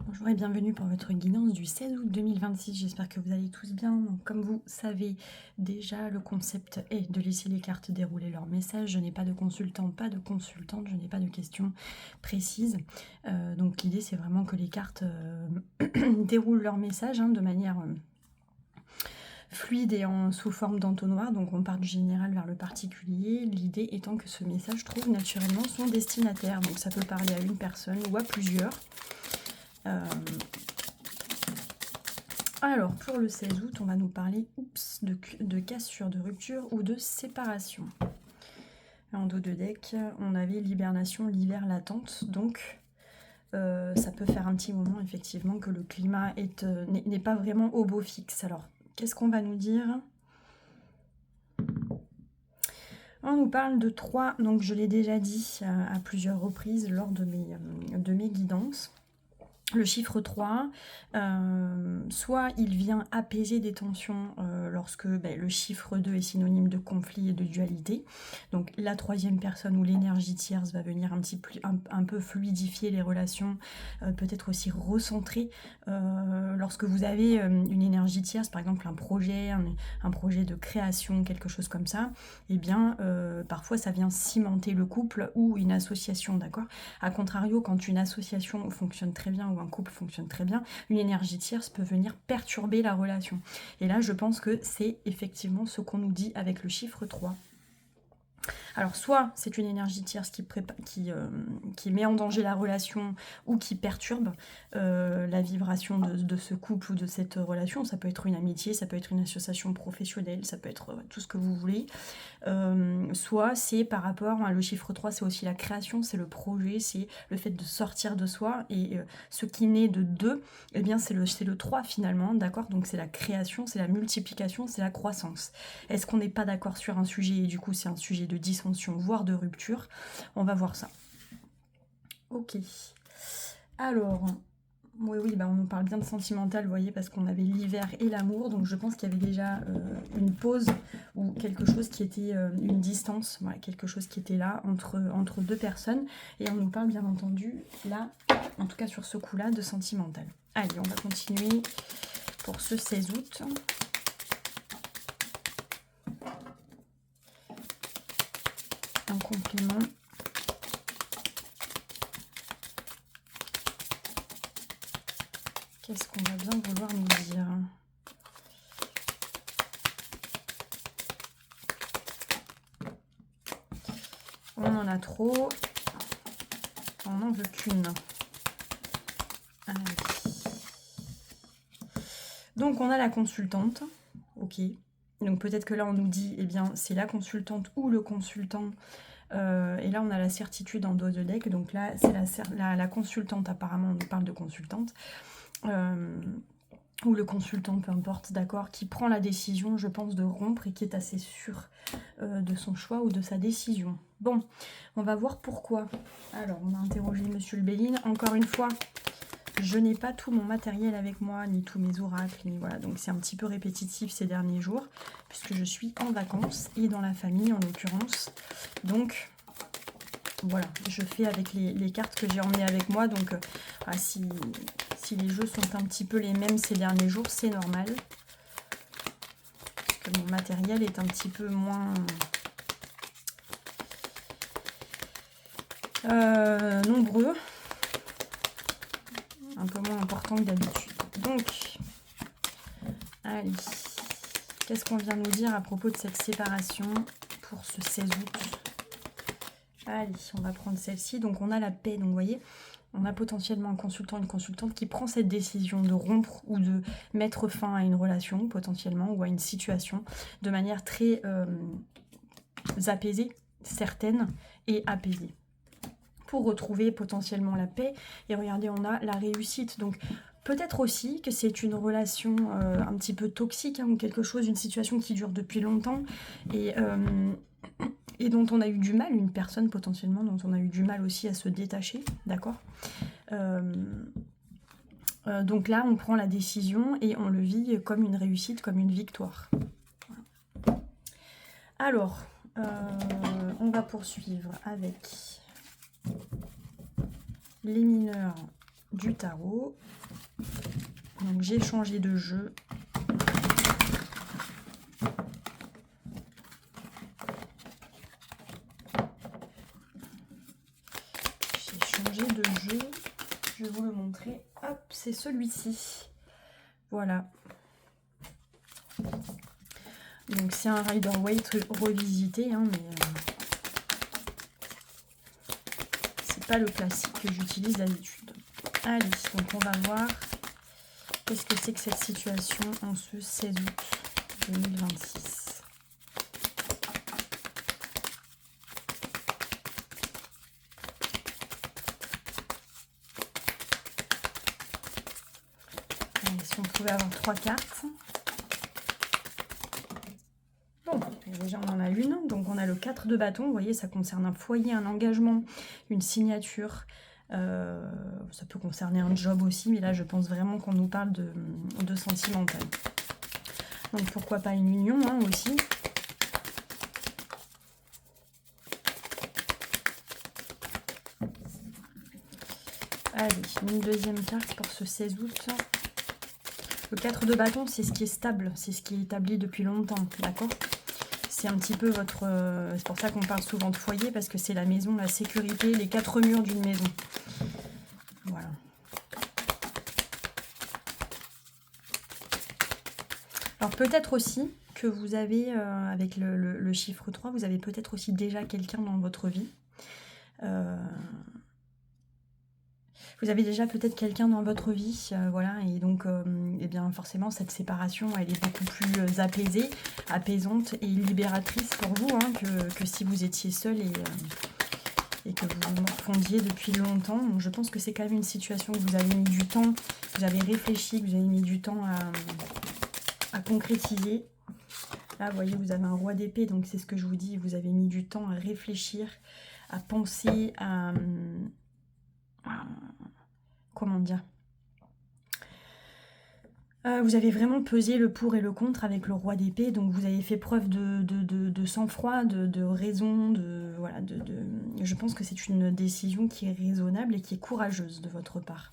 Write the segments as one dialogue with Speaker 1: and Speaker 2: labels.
Speaker 1: Bonjour et bienvenue pour votre guidance du 16 août 2026. J'espère que vous allez tous bien. Donc, comme vous savez déjà, le concept est de laisser les cartes dérouler leur message. Je n'ai pas de consultant, pas de consultante, je n'ai pas de questions précises. Donc l'idée c'est vraiment que les cartes déroulent leur message de manière fluide et sous forme d'entonnoir. Donc on part du général vers le particulier. L'idée étant que ce message trouve naturellement son destinataire. Donc ça peut parler à une personne ou à plusieurs. Alors, pour le 16 août, on va nous parler de cassure, de rupture ou de séparation. En dos de deck, on avait l'hibernation, l'hiver latente. Donc, ça peut faire un petit moment, effectivement, que le climat n'est pas vraiment au beau fixe. Alors, qu'est-ce qu'on va nous dire? On nous parle de 3, donc je l'ai déjà dit à plusieurs reprises lors de mes guidances. Le chiffre 3, soit il vient apaiser des tensions lorsque le chiffre 2 est synonyme de conflit et de dualité. Donc la troisième personne ou l'énergie tierce va venir un peu fluidifier les relations, peut-être aussi recentrer. Lorsque vous avez une énergie tierce, par exemple un projet de création, quelque chose comme ça, eh bien parfois ça vient cimenter le couple ou une association, d'accord? A contrario, quand une association fonctionne très bien ou un couple fonctionne très bien, une énergie tierce peut venir perturber la relation. Et là, je pense que c'est effectivement ce qu'on nous dit avec le chiffre 3. Alors, soit c'est une énergie tierce qui met en danger la relation ou qui perturbe la vibration de ce couple ou de cette relation. Ça peut être une amitié, ça peut être une association professionnelle, ça peut être tout ce que vous voulez. Soit c'est par rapport, le chiffre 3 c'est aussi la création, c'est le projet, c'est le fait de sortir de soi, et ce qui naît de 2, eh bien c'est le 3 finalement, d'accord? Donc c'est la création, c'est la multiplication, c'est la croissance. Est-ce qu'on n'est pas d'accord sur un sujet et du coup c'est un sujet de dissension, voire de rupture? On va voir ça. Ok. Alors, oui, on nous parle bien de sentimental, vous voyez, parce qu'on avait l'hiver et l'amour, donc je pense qu'il y avait déjà une pause ou quelque chose qui était une distance, voilà, quelque chose qui était là entre deux personnes, et on nous parle bien entendu, là, en tout cas sur ce coup-là, de sentimental. Allez, on va continuer pour ce 16 août. Un complément. Qu'est-ce qu'on va bien vouloir nous dire? On en a trop. On n'en veut qu'une. Allez. Donc on a la consultante. Ok. Donc peut-être que là on nous dit, eh bien c'est la consultante ou le consultant. Et là on a la certitude en dos de deck. Donc là c'est la consultante, apparemment on nous parle de consultante. Ou le consultant, peu importe, d'accord, qui prend la décision, je pense, de rompre et qui est assez sûr de son choix ou de sa décision. Bon, on va voir pourquoi. Alors, on a interrogé Monsieur le Béline. Encore une fois, je n'ai pas tout mon matériel avec moi, ni tous mes oracles, ni voilà. Donc, c'est un petit peu répétitif ces derniers jours, puisque je suis en vacances et dans la famille, en l'occurrence. Donc, voilà, je fais avec les cartes que j'ai emmenées avec moi. Donc, si les jeux sont un petit peu les mêmes ces derniers jours, c'est normal. Parce que mon matériel est un petit peu moins nombreux. Un peu moins important que d'habitude. Donc, allez. Qu'est-ce qu'on vient nous dire à propos de cette séparation pour ce 16 août? Allez, on va prendre celle-ci. Donc, on a la paix. Donc, vous voyez, on a potentiellement un consultant, une consultante qui prend cette décision de rompre ou de mettre fin à une relation, potentiellement, ou à une situation, de manière très apaisée, certaine et apaisée, pour retrouver potentiellement la paix. Et regardez, on a la réussite. Donc, peut-être aussi que c'est une relation un petit peu toxique, ou quelque chose, une situation qui dure depuis longtemps, et dont on a eu du mal, une personne potentiellement dont on a eu du mal aussi à se détacher, d'accord? Donc là, on prend la décision et on le vit comme une réussite, comme une victoire. Alors, on va poursuivre avec les mineurs du tarot. Donc j'ai changé de jeu. Je vais vous le montrer. Hop, c'est celui-ci. Voilà. Donc c'est un Rider-Waite revisité, hein, mais c'est pas le classique que j'utilise d'habitude. Allez, donc on va voir qu'est-ce que c'est que cette situation en ce 16 août 2026. Si on pouvait avoir 3 cartes. Bon, déjà on en a une. Donc on a le 4 de bâton. Vous voyez, ça concerne un foyer, un engagement, une signature. Ça peut concerner un job aussi. Mais là, je pense vraiment qu'on nous parle de sentimental. Donc pourquoi pas une union hein, aussi. Allez, une deuxième carte pour ce 16 août. Le 4 de bâton, c'est ce qui est stable, c'est ce qui est établi depuis longtemps, d'accord? C'est un petit peu votre... c'est pour ça qu'on parle souvent de foyer, parce que c'est la maison, la sécurité, les 4 murs d'une maison. Voilà. Alors peut-être aussi que vous avez, avec le chiffre 3, vous avez peut-être aussi déjà quelqu'un dans votre vie. Vous avez déjà peut-être quelqu'un dans votre vie, voilà, et donc, eh bien, forcément, cette séparation, elle est beaucoup plus apaisée, apaisante et libératrice pour vous, hein, que si vous étiez seul et que vous vous morfondiez depuis longtemps. Donc, je pense que c'est quand même une situation que vous avez mis du temps, que vous avez réfléchi, que vous avez mis du temps à concrétiser. Là, vous voyez, vous avez un roi d'épée, donc c'est ce que je vous dis, vous avez mis du temps à réfléchir, à penser, comment dire, vous avez vraiment pesé le pour et le contre avec le roi d'épée, donc vous avez fait preuve de sang-froid, de raison, voilà, je pense que c'est une décision qui est raisonnable et qui est courageuse de votre part.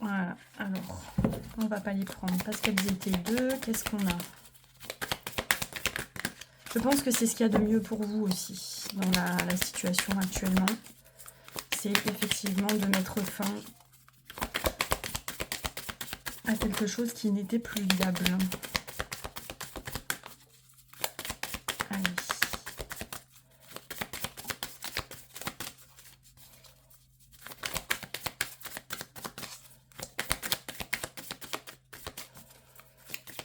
Speaker 1: Voilà, alors, on va pas les prendre parce qu'elles étaient deux. Qu'est-ce qu'on a? Je pense que c'est ce qu'il y a de mieux pour vous aussi dans la situation actuellement. C'est effectivement de mettre fin à quelque chose qui n'était plus viable. Allez.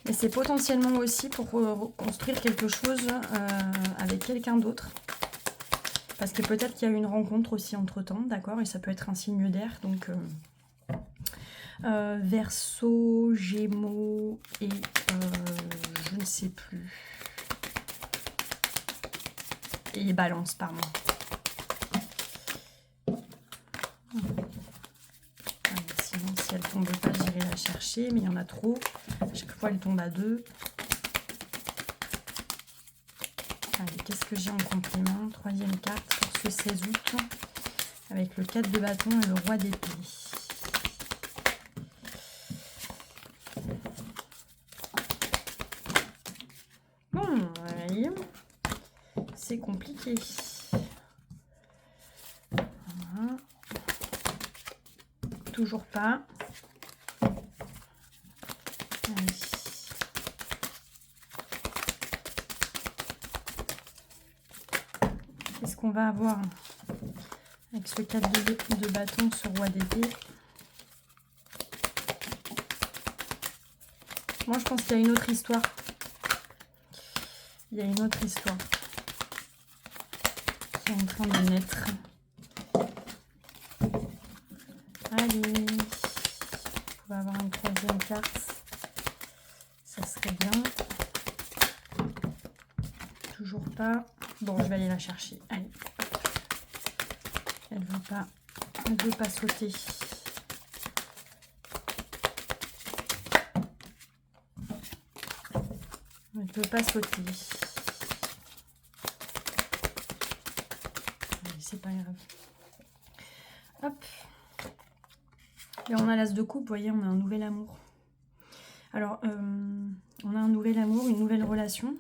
Speaker 1: Et c'est potentiellement aussi pour reconstruire quelque chose avec quelqu'un d'autre. Parce que peut-être qu'il y a eu une rencontre aussi entre-temps, d'accord? Et ça peut être un signe d'air, donc... Verseau, Gémeaux et je ne sais plus. Et Balance, pardon. Sinon, si elle tombe pas, j'irai la chercher, mais il y en a trop. À chaque fois, elle tombe à 2. Allez, qu'est-ce que j'ai en complément? Troisième carte pour ce 16 août, avec le 4 de bâton et le roi d'épée. C'est compliqué. Voilà. Toujours pas. Allez. Qu'est-ce qu'on va avoir avec ce 4 de bâton, ce roi d'épée? Moi, je pense qu'il y a une autre histoire. Il y a une autre histoire qui est en train de naître. Allez, on va avoir une troisième carte. Ça serait bien. Toujours pas. Bon, je vais aller la chercher. Allez. Elle veut pas sauter. Elle veut pas sauter. C'est pas grave. Hop. Et on a l'as de coupe, vous voyez, on a un nouvel amour. Alors, on a un nouvel amour, une nouvelle relation.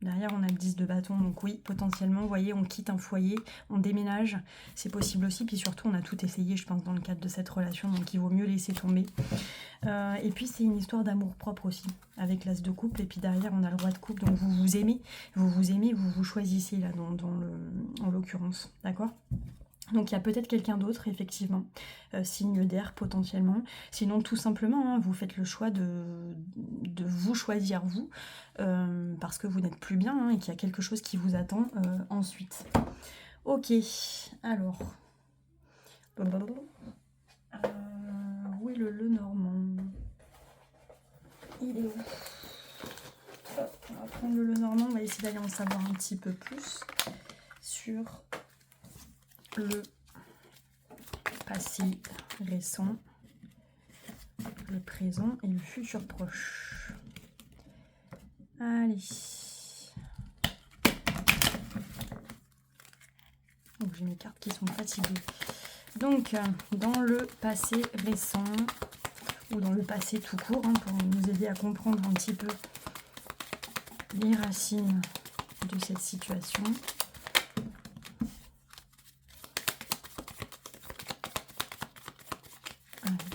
Speaker 1: Derrière, on a le 10 de bâton, donc oui, potentiellement, vous voyez, on quitte un foyer, on déménage, c'est possible aussi. Puis surtout, on a tout essayé, je pense, dans le cadre de cette relation, donc il vaut mieux laisser tomber. Et puis, c'est une histoire d'amour propre aussi, avec l'as de coupe. Et puis derrière, on a le roi de coupe, donc vous vous aimez, vous vous choisissez, là, en l'occurrence, d'accord ? Donc il y a peut-être quelqu'un d'autre, effectivement, signe d'air potentiellement. Sinon, tout simplement, hein, vous faites le choix de vous choisir, vous, parce que vous n'êtes plus bien hein, et qu'il y a quelque chose qui vous attend ensuite. Ok, alors... où est le Normand? Il est où? Hop, on va prendre le Normand, on va essayer d'aller en savoir un petit peu plus sur le passé récent, le présent et le futur proche. Allez. Donc j'ai mes cartes qui sont fatiguées. Donc dans le passé récent, ou dans le passé tout court, hein, pour nous aider à comprendre un petit peu les racines de cette situation.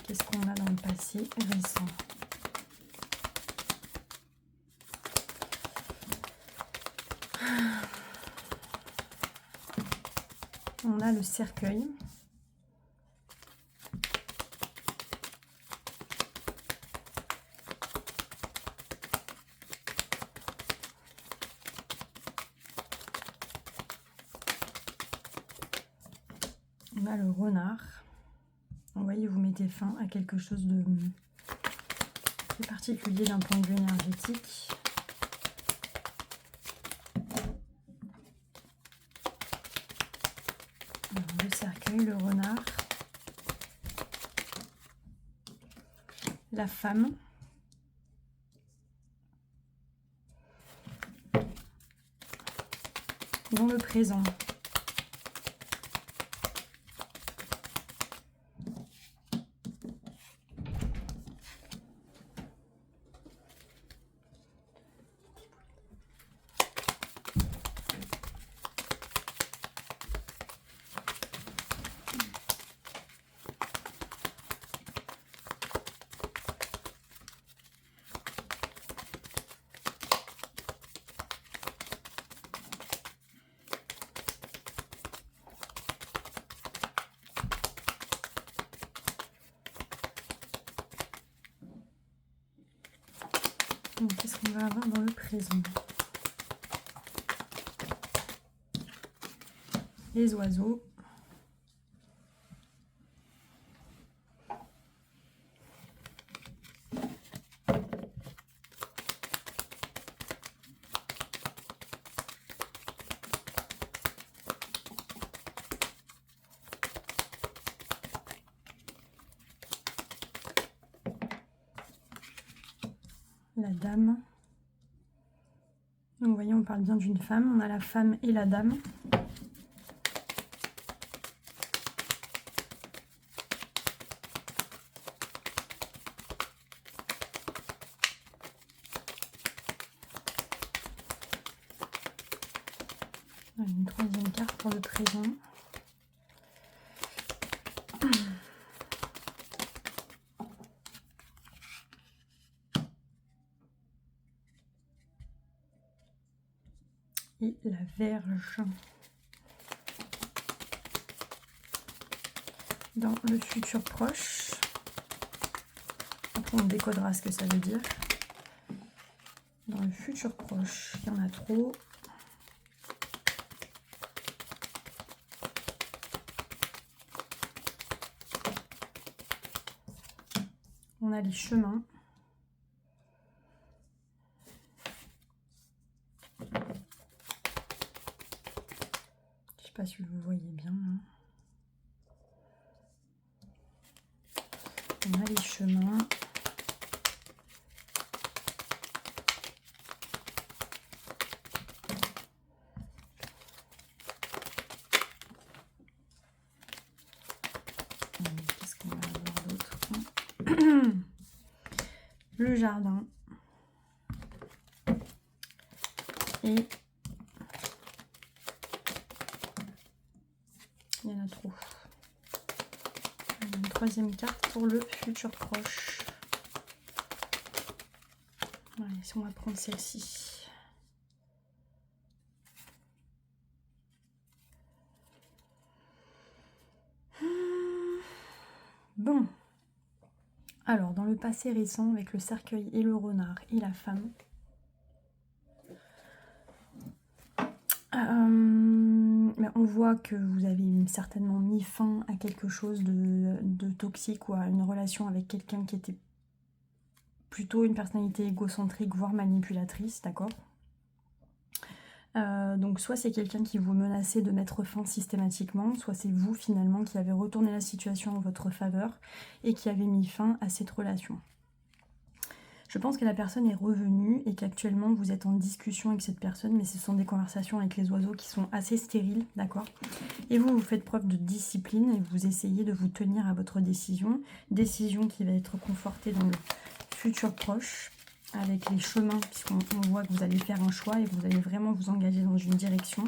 Speaker 1: Qu'est-ce qu'on a dans le passé récent? On a le cercueil. On a le renard. Vous voyez, vous mettez fin à quelque chose de particulier d'un point de vue énergétique. Alors, le cercueil, le renard, la femme, dans le présent. Qu'est-ce qu'on va avoir dans le présent? Les oiseaux. La dame. Donc vous voyez, on parle bien d'une femme. On a la femme et la dame. Une troisième carte pour le présent. Et la Vierge. Dans le futur proche. Après, on décodera ce que ça veut dire. Dans le futur proche, il y en a trop. On a les chemins. Je ne sais pas si vous voyez bien. Hein. On a les chemins. Qu'est-ce qu'on va avoir d'autre? Le jardin. Et il y en a trop. Une troisième carte pour le futur proche. Allez, si on va prendre celle-ci. Bon. Alors, dans le passé récent, avec le cercueil et le renard et la femme, on voit que vous avez certainement mis fin à quelque chose de toxique ou à une relation avec quelqu'un qui était plutôt une personnalité égocentrique, voire manipulatrice, d'accord ? Donc soit c'est quelqu'un qui vous menaçait de mettre fin systématiquement, soit c'est vous finalement qui avez retourné la situation en votre faveur et qui avez mis fin à cette relation. Je pense que la personne est revenue et qu'actuellement vous êtes en discussion avec cette personne, mais ce sont des conversations avec les oiseaux qui sont assez stériles, d'accord ? Et vous faites preuve de discipline et vous essayez de vous tenir à votre décision qui va être confortée dans le futur proche, avec les chemins, puisqu'on voit que vous allez faire un choix et que vous allez vraiment vous engager dans une direction.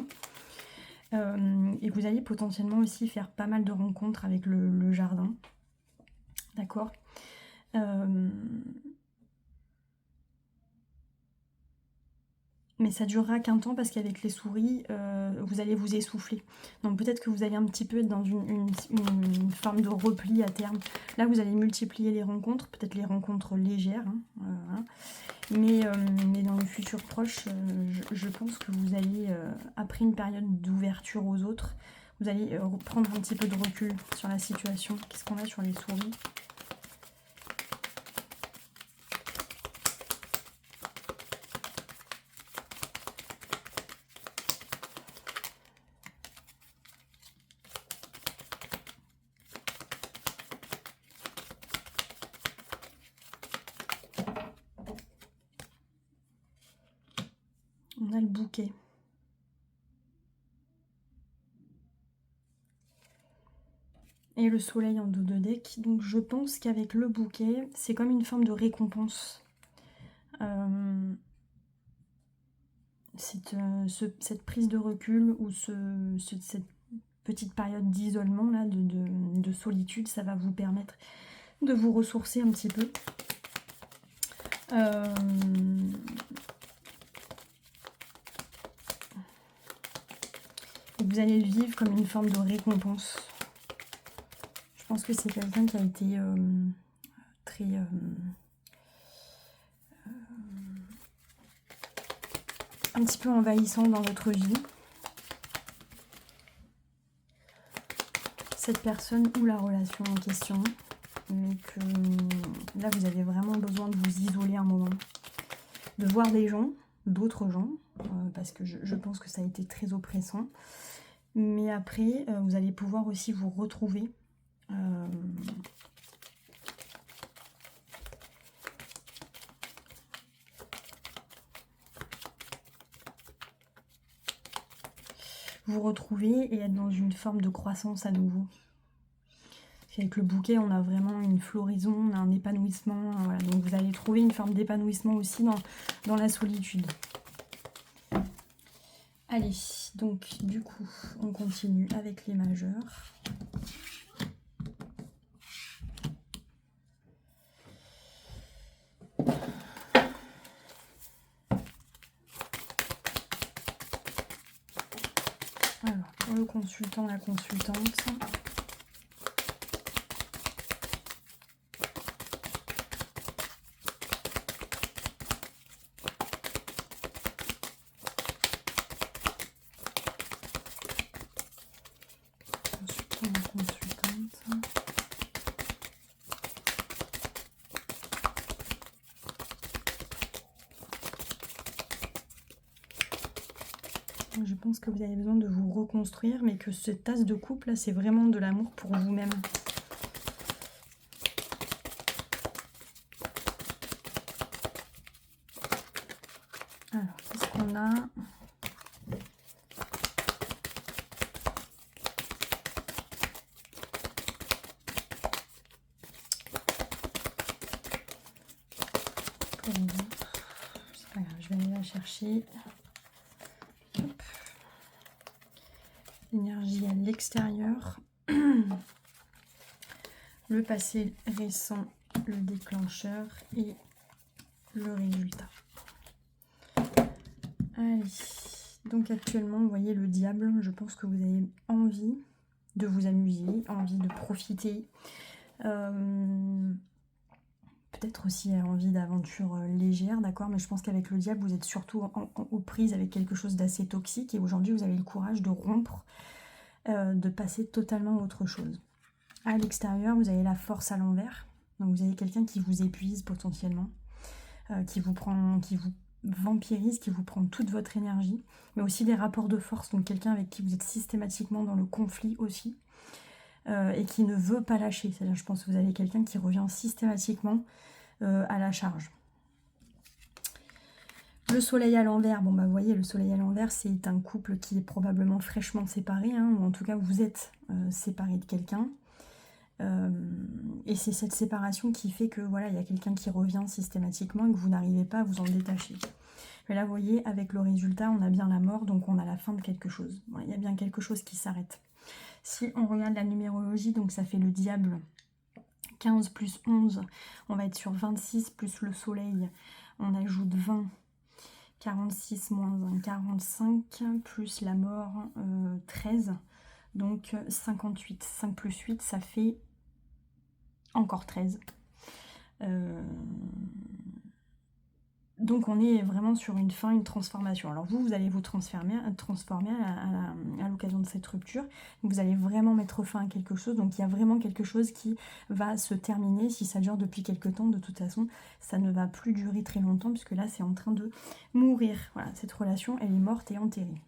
Speaker 1: Et vous allez potentiellement aussi faire pas mal de rencontres avec le jardin, d'accord ? Mais ça durera qu'un temps parce qu'avec les souris, vous allez vous essouffler. Donc peut-être que vous allez un petit peu être dans une forme de repli à terme. Là, vous allez multiplier les rencontres, peut-être les rencontres légères. Hein. Mais dans le futur proche, je pense que vous allez, après une période d'ouverture aux autres, vous allez prendre un petit peu de recul sur la situation. Qu'est-ce qu'on a sur les souris ? On a le bouquet. Et le soleil en dos de deck. Donc je pense qu'avec le bouquet, c'est comme une forme de récompense. Cette prise de recul ou cette petite période d'isolement, là, de solitude, ça va vous permettre de vous ressourcer un petit peu. Et vous allez le vivre comme une forme de récompense. Je pense que c'est quelqu'un qui a été très... un petit peu envahissant dans votre vie. Cette personne ou la relation en question. Mais que là, vous avez vraiment besoin de vous isoler un moment. De voir des gens, d'autres gens. Parce que je pense que ça a été très oppressant. Mais après, vous allez pouvoir aussi vous retrouver. Vous retrouver et être dans une forme de croissance à nouveau. Avec le bouquet, on a vraiment une floraison, on a un épanouissement. Voilà. Donc vous allez trouver une forme d'épanouissement aussi dans la solitude. Allez, donc du coup, on continue avec les majeurs. Alors, pour le consultant, la consultante. Je pense que vous avez besoin de vous reconstruire, mais que cette tasse de coupe là, c'est vraiment de l'amour pour vous-même. Alors, qu'est-ce qu'on a ? pour vous. C'est pas grave, je vais aller la chercher. Hop. L'énergie à l'extérieur. Le passé récent, le déclencheur et le résultat. Allez, donc actuellement, vous voyez le diable, je pense que vous avez envie de vous amuser, envie de profiter. Peut-être aussi envie d'aventure légère, d'accord, mais je pense qu'avec le diable, vous êtes surtout aux prises avec quelque chose d'assez toxique et aujourd'hui, vous avez le courage de rompre, de passer totalement à autre chose. À l'extérieur, vous avez la force à l'envers, donc vous avez quelqu'un qui vous épuise potentiellement, qui vous vampirise, qui vous prend toute votre énergie, mais aussi des rapports de force, donc quelqu'un avec qui vous êtes systématiquement dans le conflit aussi, et qui ne veut pas lâcher. C'est-à-dire, je pense que vous avez quelqu'un qui revient systématiquement à la charge. Le soleil à l'envers, bon bah vous voyez, le soleil à l'envers, c'est un couple qui est probablement fraîchement séparé, hein, ou en tout cas vous êtes séparé de quelqu'un. Et c'est cette séparation qui fait que voilà, il y a quelqu'un qui revient systématiquement et que vous n'arrivez pas à vous en détacher. Mais là, vous voyez, avec le résultat, on a bien la mort, donc on a la fin de quelque chose. Voilà, il y a bien quelque chose qui s'arrête. Si on regarde la numérologie, donc ça fait le diable, 15 plus 11, on va être sur 26 plus le soleil, on ajoute 20, 46 moins 1, 45, plus la mort, 13, donc 58. 5 plus 8, ça fait encore 13. Donc on est vraiment sur une fin, une transformation. Alors vous allez vous transformer à l'occasion de cette rupture. Vous allez vraiment mettre fin à quelque chose. Donc il y a vraiment quelque chose qui va se terminer. Si ça dure depuis quelque temps, de toute façon, ça ne va plus durer très longtemps puisque là c'est en train de mourir. Voilà, cette relation, elle est morte et enterrée.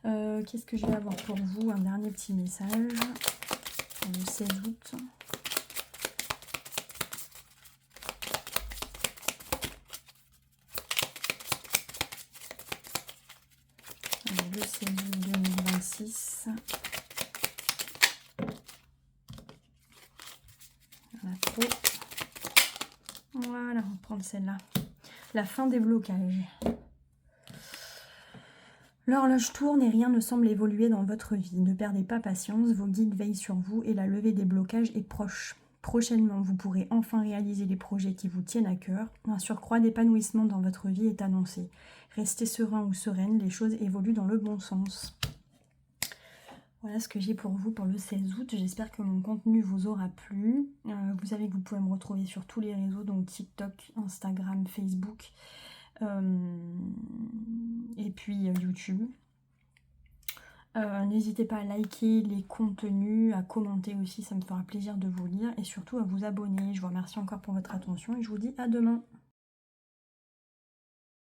Speaker 1: Qu'est-ce que je vais avoir pour vous? Un dernier petit message pour le 16 août. Le 16 août 2026. Voilà, on va prendre celle-là. La fin des blocages. L'horloge tourne et rien ne semble évoluer dans votre vie. Ne perdez pas patience, vos guides veillent sur vous et la levée des blocages est proche. Prochainement, vous pourrez enfin réaliser les projets qui vous tiennent à cœur. Un surcroît d'épanouissement dans votre vie est annoncé. Restez serein ou sereine, les choses évoluent dans le bon sens. Voilà ce que j'ai pour vous pour le 16 août. J'espère que mon contenu vous aura plu. Vous savez que vous pouvez me retrouver sur tous les réseaux, donc TikTok, Instagram, Facebook et puis YouTube. N'hésitez pas à liker les contenus, à commenter aussi, ça me fera plaisir de vous lire et surtout à vous abonner. Je vous remercie encore pour votre attention et je vous dis à demain.